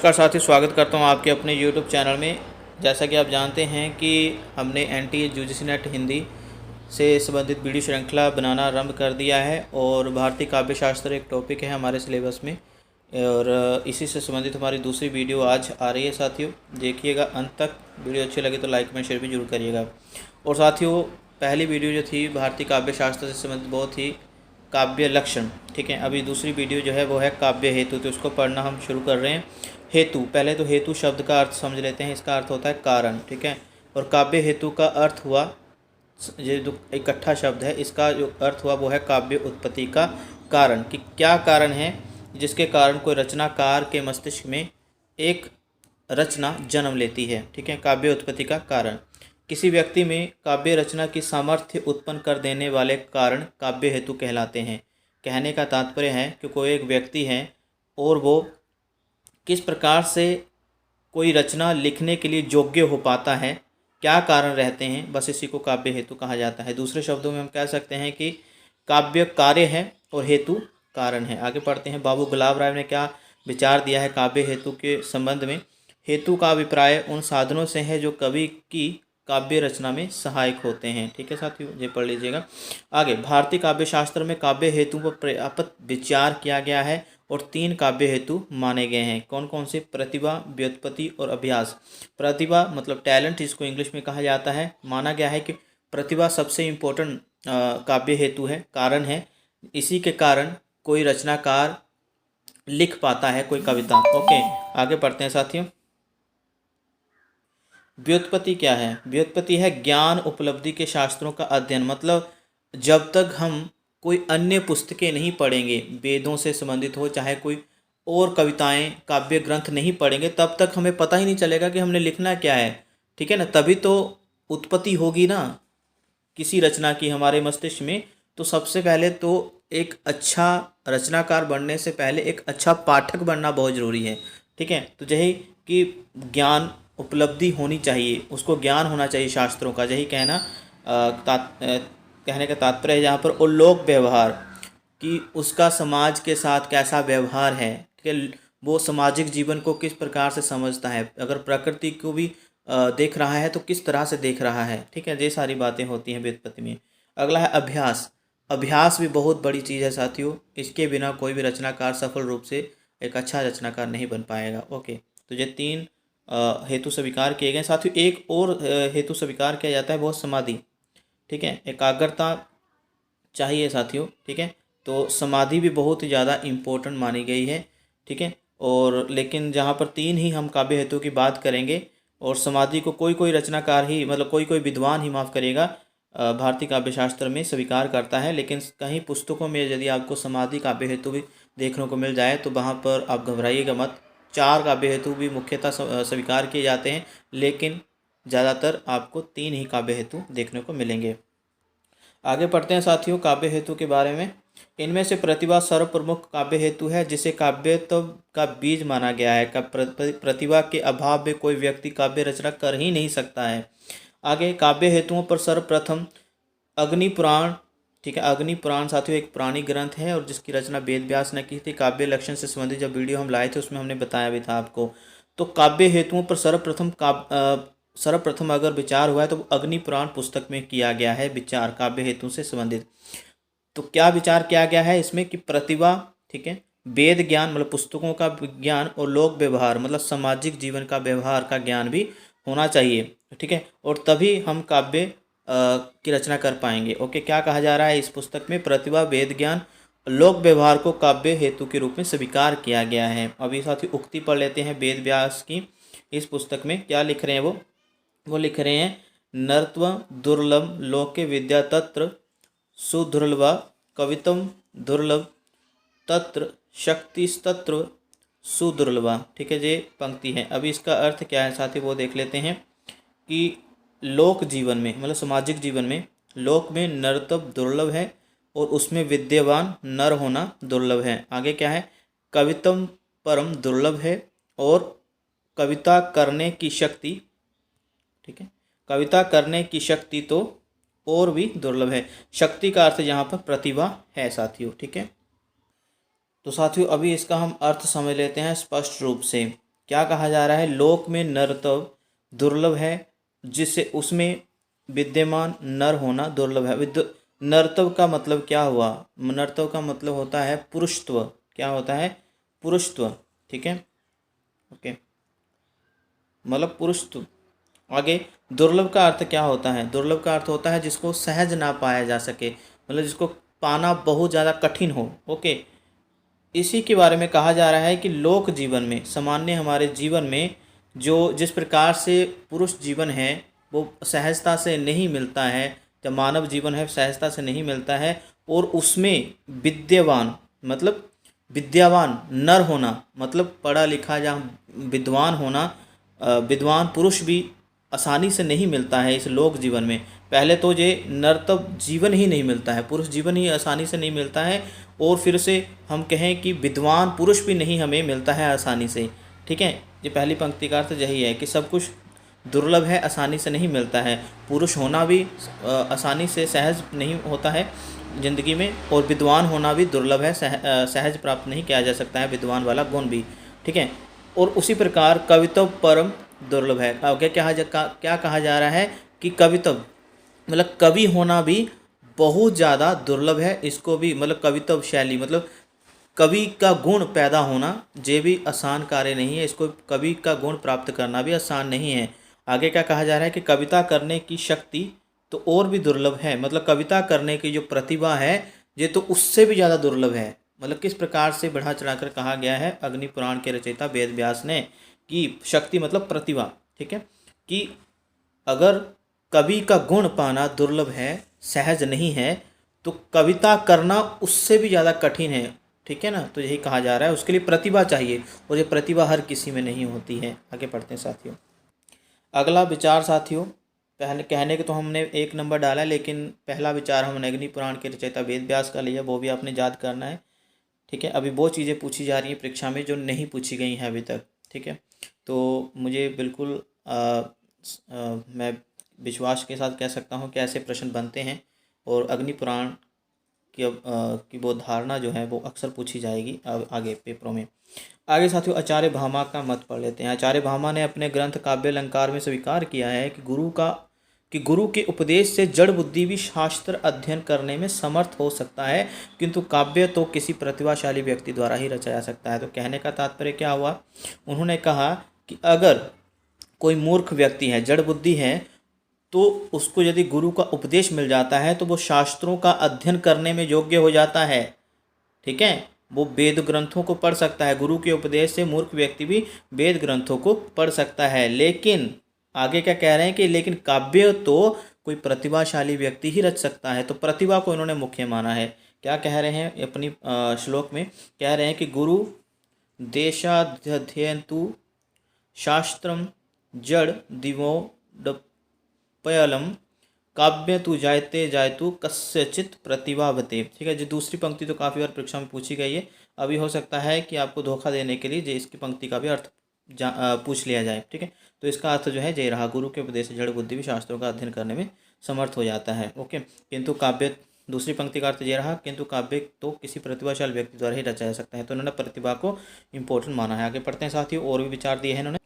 नमस्कार साथियों, स्वागत करता हूं आपके अपने YouTube चैनल में। जैसा कि आप जानते हैं कि हमने एनटीए यूजीसी नेट हिंदी से संबंधित वीडियो श्रृंखला बनाना आरंभ कर दिया है और भारतीय काव्य शास्त्र एक टॉपिक है हमारे सिलेबस में और इसी से संबंधित हमारी दूसरी वीडियो आज आ रही है। साथियों देखिएगा अंत तक, वीडियो अच्छी लगे तो लाइक में शेयर भी जरूर करिएगा। और साथियों पहली वीडियो जो थी भारतीय काव्य शास्त्र से संबंधित बहुत ही काव्य लक्षण, ठीक है। अभी दूसरी वीडियो जो है वो है काव्य हेतु, तो उसको पढ़ना हम शुरू कर रहे हैं। हेतु, पहले तो हेतु शब्द का अर्थ समझ लेते हैं। इसका अर्थ होता है कारण, ठीक है। और काव्य हेतु का अर्थ हुआ, ये जो इकट्ठा शब्द है इसका जो अर्थ हुआ वो है काव्य उत्पत्ति का कारण, कि क्या कारण है जिसके कारण कोई रचनाकार के मस्तिष्क में एक रचना जन्म लेती है, ठीक है। काव्य उत्पत्ति का कारण, किसी व्यक्ति में काव्य रचना की सामर्थ्य उत्पन्न कर देने वाले कारण काव्य हेतु कहलाते हैं। कहने का तात्पर्य है कि कोई एक व्यक्ति है और वो किस प्रकार से कोई रचना लिखने के लिए योग्य हो पाता है, क्या कारण रहते हैं, बस इसी को काव्य हेतु कहा जाता है। दूसरे शब्दों में हम कह सकते हैं कि काव्य कार्य है और हेतु कारण है। आगे पढ़ते हैं। बाबू गुलाब राय ने क्या विचार दिया है काव्य हेतु के संबंध में। हेतु का अभिप्राय उन साधनों से है जो कवि की काव्य रचना में सहायक होते हैं, ठीक है साथियों, ये पढ़ लीजिएगा। आगे, भारतीय काव्य शास्त्र में काव्य हेतु पर पर्याप्त विचार किया गया है और 3 काव्य हेतु माने गए हैं। कौन कौन से? प्रतिभा, व्युत्पत्ति और अभ्यास। प्रतिभा मतलब टैलेंट, इसको इंग्लिश में कहा जाता है। माना गया है कि प्रतिभा सबसे इम्पोर्टेंट काव्य हेतु है, कारण है। इसी के कारण कोई रचनाकार लिख पाता है कोई कविता। ओके, आगे पढ़ते हैं साथियों। व्युत्पत्ति क्या है? व्युत्पत्ति है ज्ञान उपलब्धि के शास्त्रों का अध्ययन। मतलब जब तक हम कोई अन्य पुस्तकें नहीं पढ़ेंगे, वेदों से संबंधित हो चाहे कोई और कविताएं काव्य ग्रंथ नहीं पढ़ेंगे, तब तक हमें पता ही नहीं चलेगा कि हमने लिखना क्या है, ठीक है ना। तभी तो उत्पत्ति होगी ना किसी रचना की हमारे मस्तिष्क में। तो सबसे पहले तो एक अच्छा रचनाकार बनने से पहले एक अच्छा पाठक बनना बहुत ज़रूरी है, ठीक है। तो यही कि ज्ञान उपलब्धि होनी चाहिए, उसको ज्ञान होना चाहिए शास्त्रों का, यही कहने का तात्पर्य है यहाँ पर। और लोक व्यवहार, कि उसका समाज के साथ कैसा व्यवहार है, ठीक है। वो सामाजिक जीवन को किस प्रकार से समझता है, अगर प्रकृति को भी देख रहा है तो किस तरह से देख रहा है, ठीक है। ये सारी बातें होती हैं व्युत्पत्ति में। अगला है अभ्यास। अभ्यास भी बहुत बड़ी चीज़ है साथियों, इसके बिना कोई भी रचनाकार सफल रूप से एक अच्छा रचनाकार नहीं बन पाएगा। ओके, तो ये 3 हेतु स्वीकार किए गए। साथियों एक और हेतु स्वीकार किया जाता है, वो समाधि, ठीक है। एकाग्रता चाहिए साथियों, ठीक है। तो समाधि भी बहुत ही ज़्यादा इम्पोर्टेंट मानी गई है, ठीक है। और लेकिन जहाँ पर 3 ही हम काव्य हेतु की बात करेंगे और समाधि को कोई कोई रचनाकार ही, मतलब कोई कोई विद्वान ही, माफ़ करिएगा, भारतीय काव्य शास्त्र में स्वीकार करता है। लेकिन कहीं पुस्तकों में यदि आपको समाधि काव्य हेतु भी देखने को मिल जाए तो वहाँ पर आप घबराइएगा मत। 4 काव्य हेतु भी मुख्यतः स्वीकार किए जाते हैं, लेकिन ज़्यादातर आपको 3 ही काव्य हेतु देखने को मिलेंगे। आगे पढ़ते हैं साथियों काव्य हेतु के बारे में। इनमें से प्रतिभा सर्वप्रमुख काव्य हेतु है, जिसे काव्यत्व का बीज माना गया है। प्रतिभा के अभाव में कोई व्यक्ति काव्य रचना कर ही नहीं सकता है। आगे, काव्य हेतुओं पर सर्वप्रथम अग्नि पुराण, ठीक है। अग्नि पुराण साथियों एक पुरानी ग्रंथ है और जिसकी रचना वेद व्यास ने की थी। काव्य लक्षण से संबंधित जब वीडियो हम लाए थे उसमें हमने बताया भी था आपको। तो काव्य हेतुओं पर सर्वप्रथम अगर विचार हुआ है तो अग्नि पुराण पुस्तक में किया गया है विचार काव्य हेतु से संबंधित। तो क्या विचार किया गया है इसमें कि प्रतिभा, ठीक है, वेद ज्ञान मतलब पुस्तकों का ज्ञान और लोक व्यवहार मतलब सामाजिक जीवन का व्यवहार का ज्ञान भी होना चाहिए, ठीक है। और तभी हम काव्य की रचना कर पाएंगे। ओके, क्या कहा जा रहा है इस पुस्तक में? प्रतिभा, वेद ज्ञान, लोक व्यवहार को काव्य हेतु के रूप में स्वीकार किया गया है। अभी साथ ही उक्ति पढ़ लेते हैं वेद व्यास की। इस पुस्तक में क्या लिख रहे हैं वो लिख रहे हैं, नर्त्व दुर्लभ लोके विद्या तत्र सुदुर्लभा कवितम दुर्लभ तत्र शक्तिस्तत्र सुदुर्लभा, ठीक है। ये पंक्ति है। अभी इसका अर्थ क्या है साथी वो देख लेते हैं कि लोक जीवन में मतलब सामाजिक जीवन में लोक में नर्तव दुर्लभ है और उसमें विद्यावान नर होना दुर्लभ है। आगे क्या है? कवितम परम दुर्लभ है और कविता करने की शक्ति, ठीक है, कविता करने की शक्ति तो और भी दुर्लभ है। शक्ति का अर्थ यहाँ पर प्रतिभा है साथियों, ठीक है। तो साथियों अभी इसका हम अर्थ समझ लेते हैं स्पष्ट रूप से। क्या कहा जा रहा है, लोक में नर्तव दुर्लभ है, जिससे उसमें विद्यमान नर होना दुर्लभ है। नर्तव का मतलब क्या हुआ, नर्तव का मतलब होता है पुरुषत्व। क्या होता है, पुरुषत्व। ठीक है, ओके, मतलब पुरुषत्व। आगे दुर्लभ का अर्थ क्या होता है, दुर्लभ का अर्थ होता है जिसको सहज ना पाया जा सके, मतलब जिसको पाना बहुत ज़्यादा कठिन हो। ओके, इसी के बारे में कहा जा रहा है कि लोक जीवन में, सामान्य हमारे जीवन में जो जिस प्रकार से पुरुष जीवन है वो सहजता से नहीं मिलता है, जब मानव जीवन है सहजता से नहीं मिलता है, और उसमें विद्यावान मतलब विद्यावान नर होना, मतलब पढ़ा लिखा या विद्वान होना, विद्वान पुरुष भी आसानी से नहीं मिलता है इस लोक जीवन में। पहले तो ये नर्तव जीवन ही नहीं मिलता है, पुरुष जीवन ही आसानी से नहीं मिलता है, और फिर से हम कहें कि विद्वान पुरुष भी नहीं हमें मिलता है आसानी से। ठीक है, ये पहली पंक्ति का अर्थ यही है कि सब कुछ दुर्लभ है, आसानी से नहीं मिलता है। पुरुष होना भी आसानी से सहज नहीं होता है ज़िंदगी में, और विद्वान होना भी दुर्लभ है, सहज प्राप्त नहीं किया जा सकता है विद्वान वाला गुण भी। ठीक है, और उसी प्रकार कवित्व परम दुर्लभ है। क्या कहा जा रहा है कि कवित्व मतलब कवि होना भी बहुत ज़्यादा दुर्लभ है। इसको भी मतलब कवित्व शैली मतलब कवि का गुण पैदा होना ये भी आसान कार्य नहीं है, इसको कवि का गुण प्राप्त करना भी आसान नहीं है। आगे क्या कहा जा रहा है कि कविता करने की शक्ति तो और भी दुर्लभ है, मतलब कविता करने की जो प्रतिभा है ये तो उससे भी ज़्यादा दुर्लभ है। मतलब किस प्रकार से बढ़ा चढ़ाकर कहा गया है अग्नि पुराण के रचयिता वेद व्यास ने कि शक्ति मतलब प्रतिभा। ठीक है, कि अगर कवि का गुण पाना दुर्लभ है, सहज नहीं है, तो कविता करना उससे भी ज़्यादा कठिन है। ठीक है ना, तो यही कहा जा रहा है उसके लिए प्रतिभा चाहिए, और ये प्रतिभा हर किसी में नहीं होती है। आगे पढ़ते हैं साथियों। अगला विचार साथियों, पहले कहने के तो हमने 1 नंबर डाला है, लेकिन पहला विचार हमने अग्नि पुराण के रचयिता वेद व्यास का लिया, वो भी आपने याद करना है। ठीक है, अभी वो चीज़ें पूछी जा रही हैं परीक्षा में जो नहीं पूछी गई हैं अभी तक। ठीक है, तो मुझे बिल्कुल मैं विश्वास के साथ कह सकता हूँ कि ऐसे प्रश्न बनते हैं, और अग्नि पुराण की वो धारणा जो है वो अक्सर पूछी जाएगी आगे पेपरों में। आगे साथियों आचार्य भामा का मत पढ़ लेते हैं। आचार्य भामा ने अपने ग्रंथ काव्य अलंकार में स्वीकार किया है कि गुरु के उपदेश से जड़ बुद्धि भी शास्त्र अध्ययन करने में समर्थ हो सकता है, किंतु काव्य तो किसी प्रतिभाशाली व्यक्ति द्वारा ही रचा जा सकता है। तो कहने का तात्पर्य क्या हुआ, उन्होंने कहा कि अगर कोई मूर्ख व्यक्ति है, जड़ बुद्धि है, तो उसको यदि गुरु का उपदेश मिल जाता है तो वो शास्त्रों का अध्ययन करने में योग्य हो जाता है। ठीक है, वो वेद ग्रंथों को पढ़ सकता है, गुरु के उपदेश से मूर्ख व्यक्ति भी वेद ग्रंथों को पढ़ सकता है। लेकिन आगे क्या कह रहे हैं कि लेकिन काव्य तो कोई प्रतिभाशाली व्यक्ति ही रच सकता है। तो प्रतिभा को इन्होंने मुख्य माना है। क्या कह रहे हैं अपनी श्लोक में, कह रहे हैं कि गुरु देशाध्ययनतु शास्त्रम जड़ दिवोडपयलम काव्य तु जायते जायतु कस्यचित प्रतिभावते। ठीक है, जो दूसरी पंक्ति तो काफ़ी बार परीक्षा में पूछी गई है, अभी हो सकता है कि आपको धोखा देने के लिए जो इसकी पंक्ति का भी अर्थ पूछ लिया जाए। ठीक है, तो इसका अर्थ जो है जय रहा, गुरु के उपदेश से जड़ बुद्धि भी शास्त्रों का अध्ययन करने में समर्थ हो जाता है। ओके, किंतु काव्य, दूसरी पंक्ति का अर्थ ये रहा, किंतु काव्य तो किसी प्रतिभाशाली व्यक्ति द्वारा ही रचा जा सकता है। तो उन्होंने प्रतिभा को इम्पोर्टेंट माना है। आगे पढ़ते हैं साथियों, और भी विचार दिए हैं इन्होंने।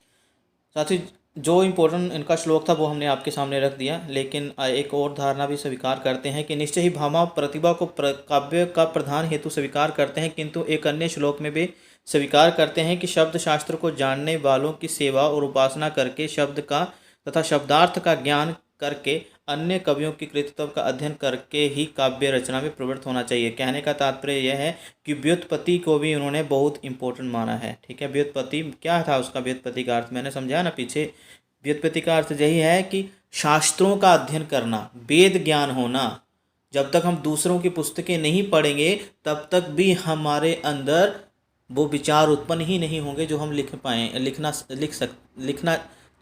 साथियों जो इम्पोर्टेंट इनका श्लोक था वो हमने आपके सामने रख दिया, लेकिन एक और धारणा भी स्वीकार करते हैं कि निश्चय ही भामा प्रतिभा को काव्य का प्रधान हेतु स्वीकार करते हैं, किंतु एक अन्य श्लोक में भी स्वीकार करते हैं कि शब्द शास्त्र को जानने वालों की सेवा और उपासना करके शब्द का तथा शब्दार्थ का ज्ञान करके अन्य कवियों की कृतित्व का अध्ययन करके ही काव्य रचना में प्रवृत्त होना चाहिए। कहने का तात्पर्य यह है कि व्युत्पत्ति को भी उन्होंने बहुत इंपॉर्टेंट माना है। ठीक है, व्युत्पत्ति क्या था, उसका व्युत्पत्ति का अर्थ मैंने समझाया ना पीछे। व्युत्पत्ति का अर्थ यही है कि शास्त्रों का अध्ययन करना, वेद ज्ञान होना। जब तक हम दूसरों की पुस्तकें नहीं पढ़ेंगे तब तक भी हमारे अंदर वो विचार उत्पन्न ही नहीं होंगे जो हम लिखना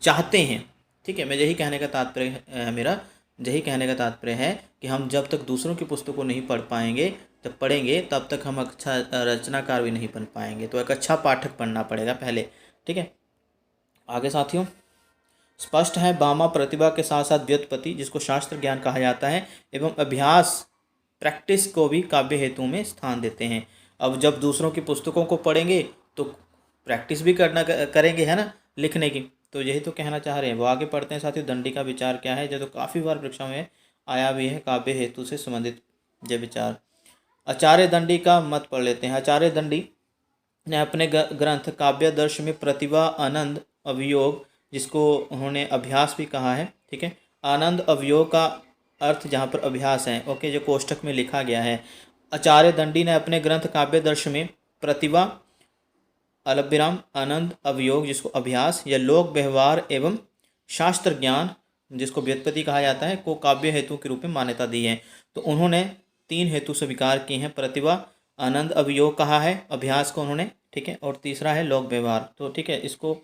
चाहते हैं। ठीक है, मैं यही कहने का तात्पर्य है मेरा, यही कहने का तात्पर्य है कि हम जब तक दूसरों की पुस्तकों नहीं पढ़ पाएंगे, जब पढ़ेंगे तब तक हम अच्छा रचनाकार भी नहीं बन पाएंगे। तो एक अच्छा पाठक बनना पड़ेगा पहले। ठीक है, आगे साथियों स्पष्ट है भामा प्रतिभा के साथ साथ व्युत्पत्ति, जिसको शास्त्र ज्ञान कहा जाता है, एवं अभ्यास प्रैक्टिस को भी काव्य हेतु में स्थान देते हैं। अब जब दूसरों की पुस्तकों को पढ़ेंगे तो प्रैक्टिस भी करेंगे, है ना, लिखने की। तो यही तो कहना चाह रहे हैं। वो आगे पढ़ते हैं साथियों, दंडी का विचार क्या है, जो तो काफ़ी बार परीक्षा में आया भी है, काव्य हेतु से संबंधित ये विचार। आचार्य दंडी का मत पढ़ लेते हैं। आचार्य दंडी ने अपने ग्रंथ काव्यादर्श में प्रतिभा, आनंद, अवयोग, जिसको उन्होंने अभ्यास भी कहा है, ठीक है, आनंद अवयोग का अर्थ जहाँ पर अभ्यास है, ओके, जो कोष्ठक में लिखा गया है। आचार्य दंडी ने अपने ग्रंथ काव्यादर्श में प्रतिभा, अलभ्यराम, आनंद, अवयोग जिसको अभ्यास, या लोक व्यवहार एवं शास्त्र ज्ञान जिसको व्युत्पत्ति कहा जाता है, को काव्य हेतु के रूप में मान्यता दी है। तो उन्होंने 3 हेतु स्वीकार किए हैं, प्रतिभा, आनंद, अवयोग कहा है, अभ्यास को उन्होंने, ठीक है, और तीसरा है लोक व्यवहार। तो ठीक है, इसको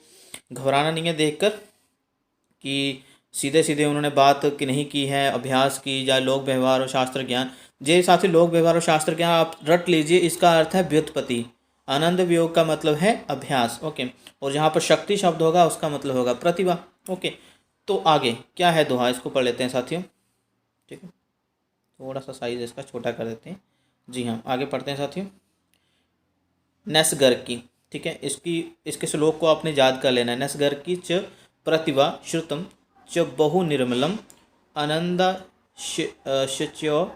घबराना नहीं है देखकर कि सीधे सीधे उन्होंने बात की नहीं की है अभ्यास की या लोक व्यवहार और शास्त्र ज्ञान। जे साथ ही लोक व्यवहार और शास्त्र ज्ञान आप रट लीजिए, इसका अर्थ है व्युत्पत्ति। आनंद वियोग का मतलब है अभ्यास, ओके, और जहाँ पर शक्ति शब्द होगा उसका मतलब होगा प्रतिभा, ओके। तो आगे क्या है दोहा, इसको पढ़ लेते हैं साथियों, ठीक है, थोड़ा सा साइज इसका छोटा कर देते हैं। जी हाँ, आगे पढ़ते हैं साथियों। नैसगर की, ठीक है, इसके श्लोक को आपने याद कर लेना है। नैसगर की च प्रतिभा श्रुतम च बहु निर्मलम आनंदा शच्यो,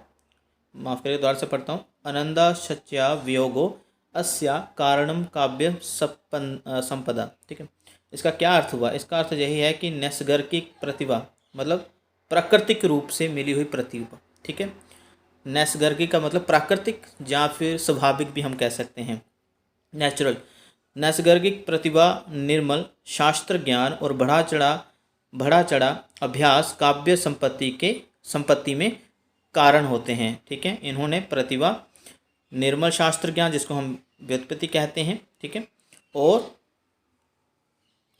माफ करिए द्वार से पढ़ता हूँ, आनंदा शच्या वियोगो अस्या कारणम काव्य संपदा, ठीक है। इसका क्या अर्थ हुआ, इसका अर्थ यही है कि नैसर्गिक प्रतिभा मतलब प्राकृतिक रूप से मिली हुई प्रतिभा, ठीक है। नैसर्गिक का मतलब प्राकृतिक या फिर स्वाभाविक भी हम कह सकते हैं, नेचुरल। नैसर्गिक प्रतिभा, निर्मल शास्त्र ज्ञान और बढ़ा चढ़ा अभ्यास काव्य संपत्ति में कारण होते हैं, ठीक है। इन्होंने प्रतिभा, निर्मल शास्त्र ज्ञान जिसको हम व्युत्पत्ति कहते हैं, ठीक है, और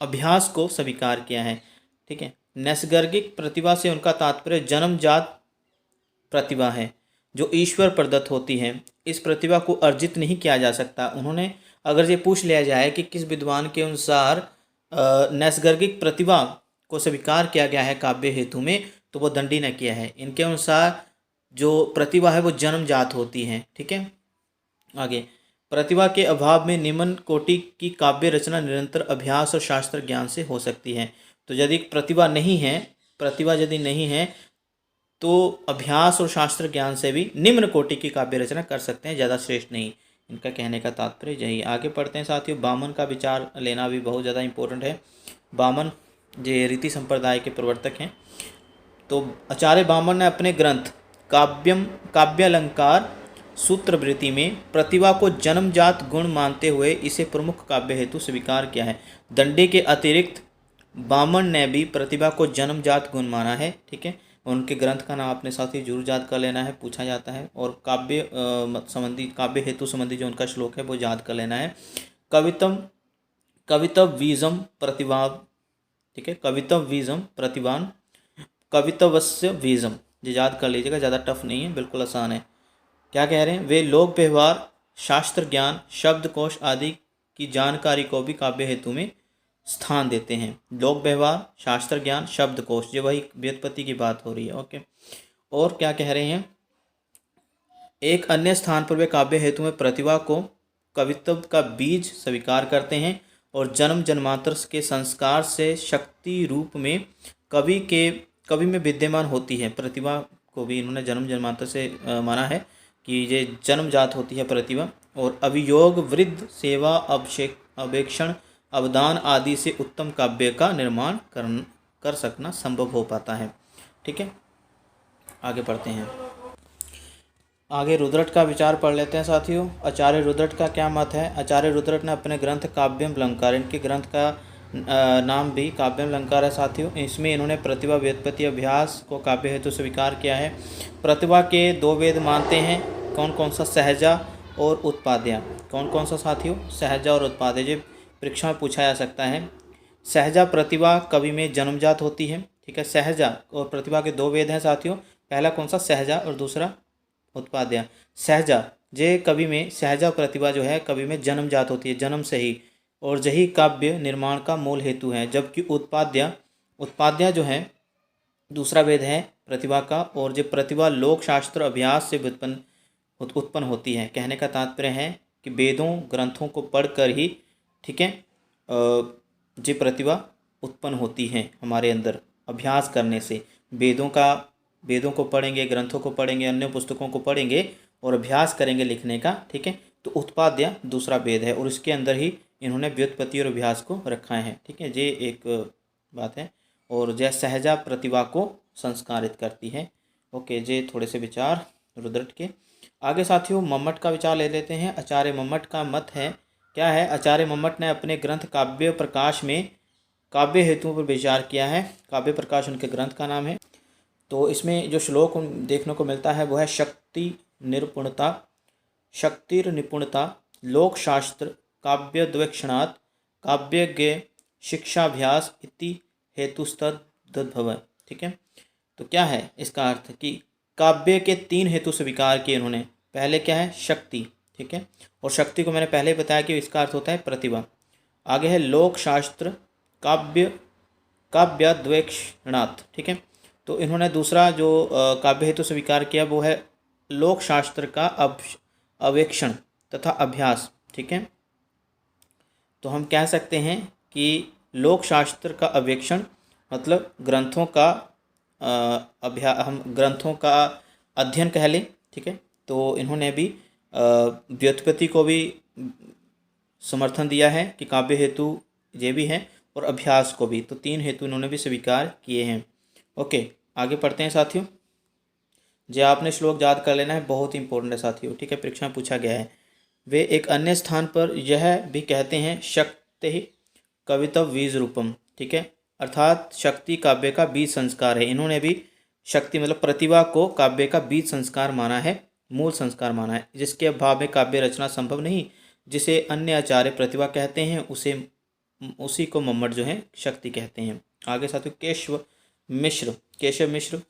अभ्यास को स्वीकार किया है, ठीक है। नैसर्गिक प्रतिभा से उनका तात्पर्य जन्मजात प्रतिभा है जो ईश्वर प्रदत्त होती है। इस प्रतिभा को अर्जित नहीं किया जा सकता। उन्होंने अगर ये पूछ लिया जाए कि किस विद्वान के अनुसार नैसर्गिक प्रतिभा को स्वीकार किया गया है काव्य हेतु में, तो वो दंडी ने किया है। इनके अनुसार जो प्रतिभा है वो जन्मजात होती है, ठीक है। आगे, प्रतिभा के अभाव में निम्न कोटि की काव्य रचना निरंतर अभ्यास और शास्त्र ज्ञान से हो सकती है। तो यदि प्रतिभा यदि नहीं है तो अभ्यास और शास्त्र ज्ञान से भी निम्न कोटि की काव्य रचना कर सकते हैं, ज़्यादा श्रेष्ठ नहीं। इनका कहने का तात्पर्य यही। आगे पढ़ते हैं साथियों। वामन का विचार लेना भी बहुत ज़्यादा इम्पोर्टेंट है। वामन ये रीति संप्रदाय के प्रवर्तक हैं। तो आचार्य वामन ने अपने ग्रंथ काव्यालंकार सूत्रवृत्ति में प्रतिभा को जन्मजात गुण मानते हुए इसे प्रमुख काव्य हेतु स्वीकार किया है। दंडी के अतिरिक्त वामन ने भी प्रतिभा को जन्मजात गुण माना है, ठीक है। उनके ग्रंथ का नाम आपने साथ ही जरूर याद कर लेना है, पूछा जाता है। और काव्य हेतु संबंधी जो उनका श्लोक है वो याद कर लेना है। कवितवीजम प्रतिभा, ठीक है, कवितवीजम प्रतिभान, कवितवस्य वीजम, ये याद कर लीजिएगा, ज़्यादा टफ नहीं है, बिल्कुल आसान है। क्या कह रहे हैं, वे लोक व्यवहार, शास्त्र ज्ञान, शब्दकोश आदि की जानकारी को भी काव्य हेतु में स्थान देते हैं। लोक व्यवहार, शास्त्र ज्ञान, शब्दकोश, ये वही व्युत्पत्ति की बात हो रही है, ओके। और क्या कह रहे हैं, एक अन्य स्थान पर वे काव्य हेतु में प्रतिभा को कवित्व का बीज स्वीकार करते हैं और जन्म जन्मांतर के संस्कार से शक्ति रूप में कवि में विद्यमान होती है। प्रतिभा को भी इन्होंने जन्म जन्मांतर से माना है कि ये जन्मजात होती है प्रतिभा। और अभियोग, वृद्ध, सेवा, अवेक्षण, अवदान आदि से उत्तम काव्य का निर्माण कर सकना संभव हो पाता है, ठीक है। आगे पढ़ते हैं। आगे रुद्रट का विचार पढ़ लेते हैं साथियों। आचार्य रुद्रट का क्या मत है। आचार्य रुद्रट ने अपने ग्रंथ काव्यम अलंकार, इनके ग्रंथ का नाम भी काव्यम अलंकार है साथियों। इसमें इन्होंने प्रतिभा, व्युत्पत्ति, अभ्यास को काव्य हेतु स्वीकार किया है। प्रतिभा के 2 वेद मानते हैं, कौन कौन सा, सहजा और उत्पाद्या। कौन कौन सा साथियों, सहजा और उत्पाद्य, जो परीक्षा में पूछा जा सकता है। सहजा प्रतिभा कवि में जन्मजात होती है, ठीक है। सहजा और प्रतिभा के 2 वेद हैं साथियों, पहला कौन सा, सहजा, और दूसरा उत्पाद्या। सहजा जे कवि में, सहजा प्रतिभा जो है कवि में जन्मजात होती है, जन्म से ही, और यही काव्य निर्माण का मूल हेतु है। जबकि उत्पाद्या जो है दूसरा वेद है प्रतिभा का, और जो प्रतिभा लोक शास्त्र अभ्यास से उत्पन्न होती है। कहने का तात्पर्य है कि वेदों ग्रंथों को पढ़कर ही ठीक है, जो प्रतिभा उत्पन्न होती है हमारे अंदर अभ्यास करने से। वेदों को पढ़ेंगे, ग्रंथों को पढ़ेंगे, अन्य पुस्तकों को पढ़ेंगे और अभ्यास करेंगे लिखने का, ठीक है। तो उत्पाद्य दूसरा वेद है और इसके अंदर ही इन्होंने व्युत्पत्ति और अभ्यास को रखा है, ठीक है। ये एक बात है। और जय सहजा प्रतिभा को संस्कारित करती है। ओके, ये थोड़े से विचार रुद्रट के। आगे साथियों मम्मट का विचार ले लेते हैं। आचार्य मम्मट का मत है, क्या है? आचार्य मम्मट ने अपने ग्रंथ काव्य प्रकाश में काव्य हेतुओं पर विचार किया है। काव्य प्रकाश उनके ग्रंथ का नाम है। तो इसमें जो श्लोक देखने को मिलता है वो है शक्ति निपुणता लोक शास्त्र काव्य द्वेक्षणात् काव्यज्ञ शिक्षाभ्यास इति हेतुस्तद्भव, ठीक है। तो क्या है इसका अर्थ कि काव्य के 3 हेतु स्वीकार किए उन्होंने। पहले क्या है? शक्ति, ठीक है। और शक्ति को मैंने पहले ही बताया कि इसका अर्थ होता है प्रतिभा। आगे है लोक शास्त्र काव्याद्वेक्षणात्, ठीक है। तो इन्होंने दूसरा जो काव्य हेतु स्वीकार किया वो है लोक शास्त्र का अवेक्षण तथा अभ्यास, ठीक है। तो हम कह सकते हैं कि लोक शास्त्र का अवेक्षण मतलब ग्रंथों का हम ग्रंथों का अध्ययन कह लें, ठीक है। तो इन्होंने भी व्युत्पत्ति को भी समर्थन दिया है कि काव्य हेतु ये भी हैं और अभ्यास को भी। तो 3 हेतु इन्होंने भी स्वीकार किए हैं। ओके, आगे पढ़ते हैं साथियों। जो आपने श्लोक याद कर लेना है, बहुत ही इंपॉर्टेंट है साथियों, ठीक है, परीक्षा में पूछा गया है। वे एक अन्य स्थान पर यह भी कहते हैं शक्ति कवित्व बीज रूपम, ठीक है। अर्थात शक्ति काव्य का बीज संस्कार है। इन्होंने भी शक्ति मतलब प्रतिभा को काव्य का बीज संस्कार माना है, मूल संस्कार माना है, जिसके अभाव में काव्य रचना संभव नहीं। जिसे अन्य आचार्य प्रतिभा कहते हैं उसी को मम्मट जो है शक्ति कहते हैं। आगे साथियों केशव मिश्र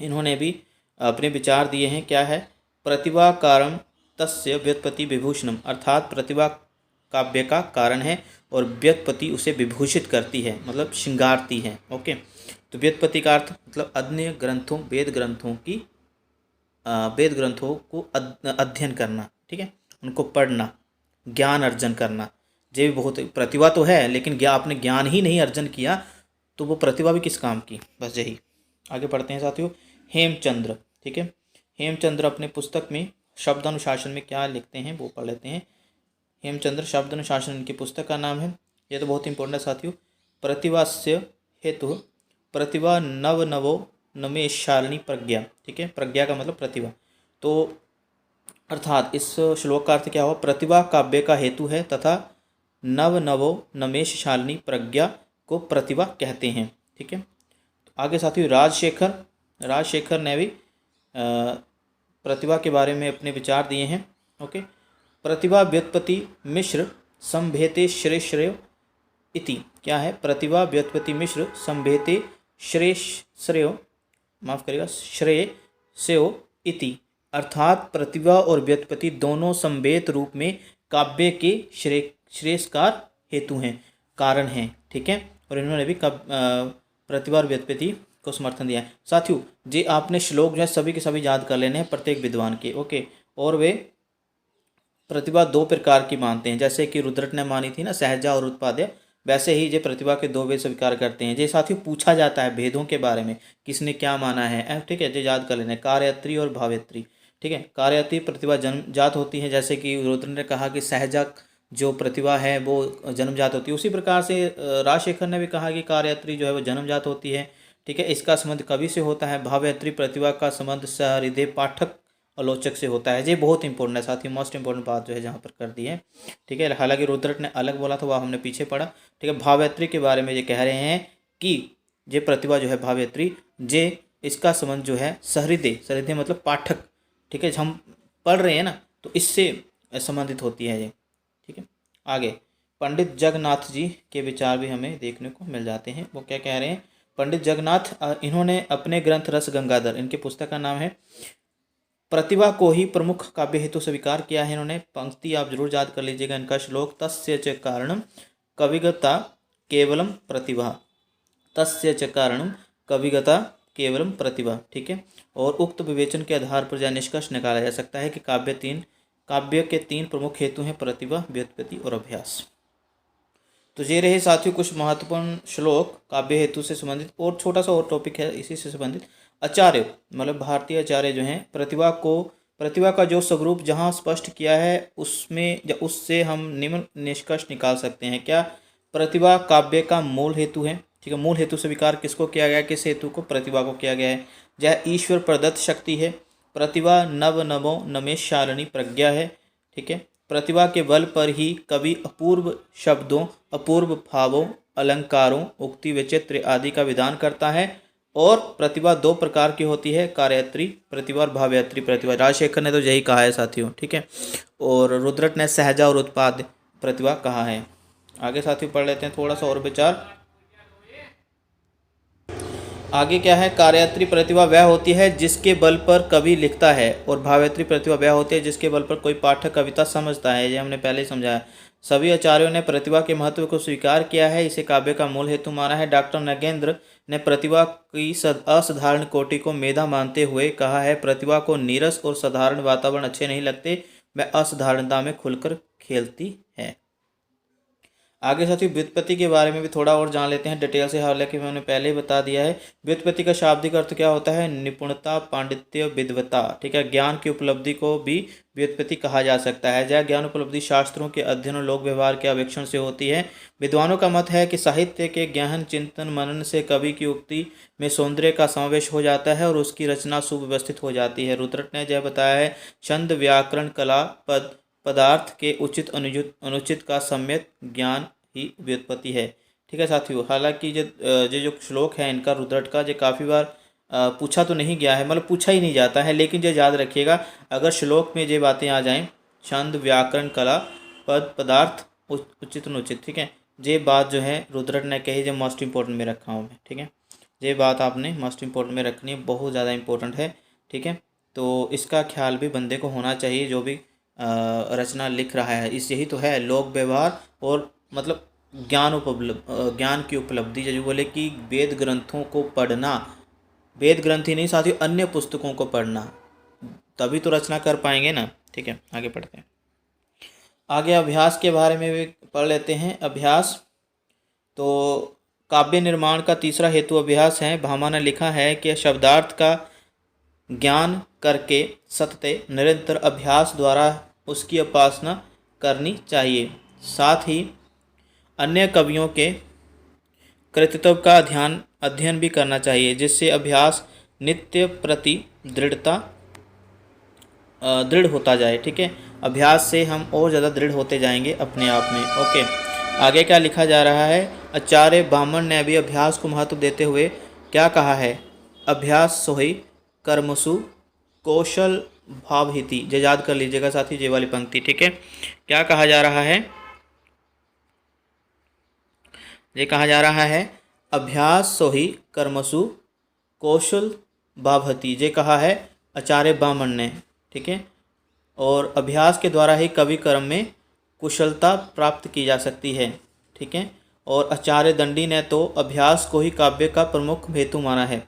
इन्होंने भी अपने विचार दिए हैं। क्या है? प्रतिभा कारम तस्य व्युत्पत्ति विभूषणम, अर्थात प्रतिभा काव्य का कारण है और व्युत्पत्ति उसे विभूषित करती है, मतलब श्रृंगारती है। ओके, तो व्युत्पत्ति का अर्थ मतलब अन्य ग्रंथों वेद ग्रंथों को अध्ययन करना, ठीक है, उनको पढ़ना, ज्ञान अर्जन करना। ये भी बहुत प्रतिभा तो है, लेकिन आपने ज्ञान ही नहीं अर्जन किया तो वो प्रतिभा भी किस काम की, बस यही। आगे पढ़ते हैं साथियों। हेमचंद्र, ठीक है, हेमचंद्र अपने पुस्तक में शब्द अनुशासन में क्या लिखते हैं वो पढ़ लेते हैं। हेमचंद्र शब्द अनुशासन इनकी पुस्तक का नाम है। ये तो बहुत इंपॉर्टेंट है साथियों। प्रतिभास्य हेतु प्रतिभा नवो नमेशालिनी प्रज्ञा, ठीक है, प्रज्ञा का मतलब प्रतिभा। तो अर्थात इस श्लोक का अर्थ क्या हुआ? प्रतिभा काव्य का हेतु है तथा नवो नमेशशालिनी प्रज्ञा को प्रतिभा कहते हैं, ठीक है। तो आगे साथियों राजशेखर ने भी प्रतिभा के बारे में अपने विचार दिए हैं। ओके, प्रतिभा व्युत्पत्ति मिश्र संभेते श्रेय इति, क्या है? प्रतिभा व्युत्पत्ति मिश्र संभेते श्रेय इति, अर्थात प्रतिभा और व्युत्पत्ति दोनों संभेत रूप में काव्य के श्रेयस्कार हेतु हैं, कारण हैं, ठीक है। और इन्होंने भी प्रतिभा और व्युत्पत्ति को समर्थन दिया है। साथियों जी आपने श्लोक जो है सभी के सभी याद कर लेने हैं प्रत्येक विद्वान के। ओके, और वे प्रतिभा 2 प्रकार की मानते हैं, जैसे कि रुद्रट ने मानी थी ना सहजा और उत्पाद्य, वैसे ही ये प्रतिभा के 2 भेद स्वीकार करते हैं। ये साथियों पूछा जाता है भेदों के बारे में, किसने क्या माना है, ठीक है, ये याद कर लेना। कार्यत्री और भावेत्री, ठीक है। कार्यत्री प्रतिभा जन्मजात होती है, जैसे कि रुद्र ने कहा कि सहजा जो प्रतिभा है वो जन्मजात होती है, उसी प्रकार से राजशेखर ने भी कहा कि कार्यत्री जो है वो जन्मजात होती है, ठीक है। इसका संबंध कवि से होता है। भावेत्री प्रतिभा का संबंध सहृदय पाठक आलोचक से होता है। ये बहुत इंपॉर्टेंट है साथ ही, मोस्ट इंपॉर्टेंट बात जो है जहाँ पर कर दी है, ठीक है। हालांकि रुद्रट ने अलग बोला था, वह हमने पीछे पढ़ा, ठीक है। भावेत्री के बारे में ये कह रहे हैं कि ये प्रतिभा जो है भावेत्री, जे इसका संबंध जो है सहृदय मतलब पाठक, ठीक है, हम पढ़ रहे हैं ना तो इससे संबंधित होती है ये, ठीक है। आगे पंडित जगन्नाथ जी के विचार भी हमें देखने को मिल जाते हैं। वो क्या कह रहे हैं? पंडित जगन्नाथ इन्होंने अपने ग्रंथ रस गंगाधर, इनके पुस्तक का नाम है, प्रतिभा को ही प्रमुख काव्य हेतु स्वीकार किया है इन्होंने। पंक्ति आप जरूर याद कर लीजिएगा इनका श्लोक, तस्य च कारणम कविगता केवलम प्रतिभा, तस्य च कारणम कविगता केवलम प्रतिभा, ठीक है। और उक्त विवेचन के आधार पर यह निष्कर्ष निकाला जा सकता है कि काव्य के 3 प्रमुख हेतु हैं, प्रतिभा, व्युत्पत्ति और अभ्यास। तो ये रहे साथियों कुछ महत्वपूर्ण श्लोक काव्य हेतु से संबंधित। और छोटा सा और टॉपिक है इसी से संबंधित। आचार्य मतलब भारतीय आचार्य जो हैं प्रतिभा का जो स्वरूप जहाँ स्पष्ट किया है उसमें उससे हम निम्न निष्कर्ष निकाल सकते हैं। क्या? प्रतिभा काव्य का मूल हेतु है। ठीक है, मूल हेतु स्वीकार किसको किया गया है? किस हेतु को? प्रतिभा को किया गया है। यह ईश्वर प्रदत्त शक्ति है। प्रतिभा नव नवो नमेशालिनी प्रज्ञा है। ठीक है, प्रतिभा के बल पर ही कवि अपूर्व शब्दों, अपूर्व भावों, अलंकारों, उक्ति विचित्र आदि का विधान करता है। और प्रतिभा दो प्रकार की होती है, कार्यत्री प्रतिभा और भावयात्री प्रतिभा। राजशेखर ने तो यही कहा है साथियों। ठीक है, और रुद्रट ने सहजा और उत्पाद प्रतिभा कहा है। आगे साथियों पढ़ लेते हैं थोड़ा सा और विचार। आगे क्या है? कार्यात्री प्रतिभा वह होती है जिसके बल पर कवि लिखता है, और भावयात्री प्रतिभा वह होती है जिसके बल पर कोई पाठक कविता समझता है। ये हमने पहले ही समझाया। सभी आचार्यों ने प्रतिभा के महत्व को स्वीकार किया है, इसे काव्य का मूल हेतु माना है। डॉक्टर नगेंद्र ने प्रतिभा की असाधारण कोटि को मेधा मानते हुए कहा है, प्रतिभा को नीरस और साधारण वातावरण अच्छे नहीं लगते, वह असाधारणता में खुलकर खेलती है। आगे साथियों व्युत्पत्ति के बारे में भी थोड़ा और जान लेते हैं डिटेल से, हालांकि मैंने पहले ही बता दिया है। व्युत्पत्ति का शाब्दिक अर्थ क्या होता है? निपुणता, पांडित्य, विद्वता। ठीक है, ज्ञान की उपलब्धि को भी व्युत्पत्ति कहा जा सकता है। यह ज्ञान उपलब्धि शास्त्रों के अध्ययन और लोक व्यवहार के अवेक्षण से होती है। विद्वानों का मत है कि साहित्य के गहन चिंतन मनन से कवि की उक्ति में सौंदर्य का समावेश हो जाता है और उसकी रचना सुव्यवस्थित हो जाती है। रुद्रट ने यह बताया है, छंद, व्याकरण, कला, पदार्थ के उचित अनुचित का सम्यक ज्ञान ही व्युत्पत्ति है। ठीक है साथियों, हालांकि जो श्लोक है इनका रुद्रट का, जो काफ़ी बार पूछा तो नहीं गया है, मतलब पूछा ही नहीं जाता है, लेकिन जो याद रखिएगा अगर श्लोक में ये बातें आ जाएं, छंद, व्याकरण, कला, पदार्थ, उचित अनुचित, ठीक है, ये बात जो है रुद्रट ने कही, जो मोस्ट इंपॉर्टेंट में रखा हूँ मैं। ठीक है, ये बात आपने मोस्ट इंपॉर्टेंट में रखनी है, बहुत ज़्यादा इंपॉर्टेंट है। ठीक है, तो इसका ख्याल भी बंदे को होना चाहिए जो भी रचना लिख रहा है। इस यही तो है लोक व्यवहार और मतलब ज्ञान की उपलब्धि। जो बोले कि वेद ग्रंथों को पढ़ना, वेद ग्रंथ ही नहीं साथियों अन्य पुस्तकों को पढ़ना, तभी तो रचना कर पाएंगे ना। ठीक है, आगे पढ़ते हैं। आगे अभ्यास के बारे में भी पढ़ लेते हैं। अभ्यास तो काव्य निर्माण का तीसरा हेतु अभ्यास है। भामा ने लिखा है कि शब्दार्थ का ज्ञान करके सतत निरंतर अभ्यास द्वारा उसकी उपासना करनी चाहिए। साथ ही अन्य कवियों के कृतित्व का अध्ययन भी करना चाहिए, जिससे अभ्यास नित्य प्रति दृढ़ होता जाए। ठीक है, अभ्यास से हम और ज़्यादा दृढ़ होते जाएंगे अपने आप में। ओके, आगे क्या लिखा जा रहा है? आचार्य बामन ने भी अभ्यास को महत्व देते हुए क्या कहा है? अभ्यास सोहि कर्मसु कौशल भावहिति। जो याद कर लीजिएगा साथी ये वाली पंक्ति। ठीक है, क्या कहा जा रहा है? ये कहा जा रहा है अभ्यास सोहि कर्मसु कौशल भावहति। ये कहा है आचार्य बामन ने। ठीक है, और अभ्यास के द्वारा ही कवि कर्म में कुशलता प्राप्त की जा सकती है। ठीक है, और आचार्य दंडी ने तो अभ्यास को ही काव्य का प्रमुख हेतु माना है।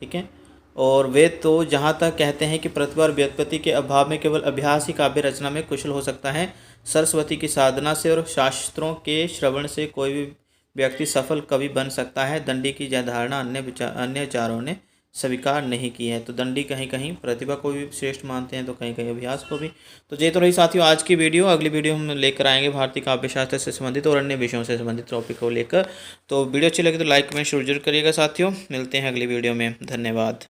ठीक है, और वे तो जहाँ तक कहते हैं कि प्रतिभा और व्युत्पत्ति के अभाव में केवल अभ्यास ही काव्य रचना में कुशल हो सकता है। सरस्वती की साधना से और शास्त्रों के श्रवण से कोई भी व्यक्ति सफल कवि बन सकता है। दंडी की यह धारणा अन्य विचारों ने स्वीकार नहीं की है। तो दंडी कहीं कहीं प्रतिभा को भी श्रेष्ठ मानते हैं, तो कहीं कहीं अभ्यास को भी। तो ये तो रही साथियों आज की वीडियो। अगली वीडियो हम लेकर आएंगे भारतीय काव्य शास्त्र से संबंधित और अन्य विषयों से संबंधित टॉपिक को लेकर। तो वीडियो अच्छी लगी तो लाइक कमेंट जरूर करिएगा साथियों। मिलते हैं अगली वीडियो में, धन्यवाद।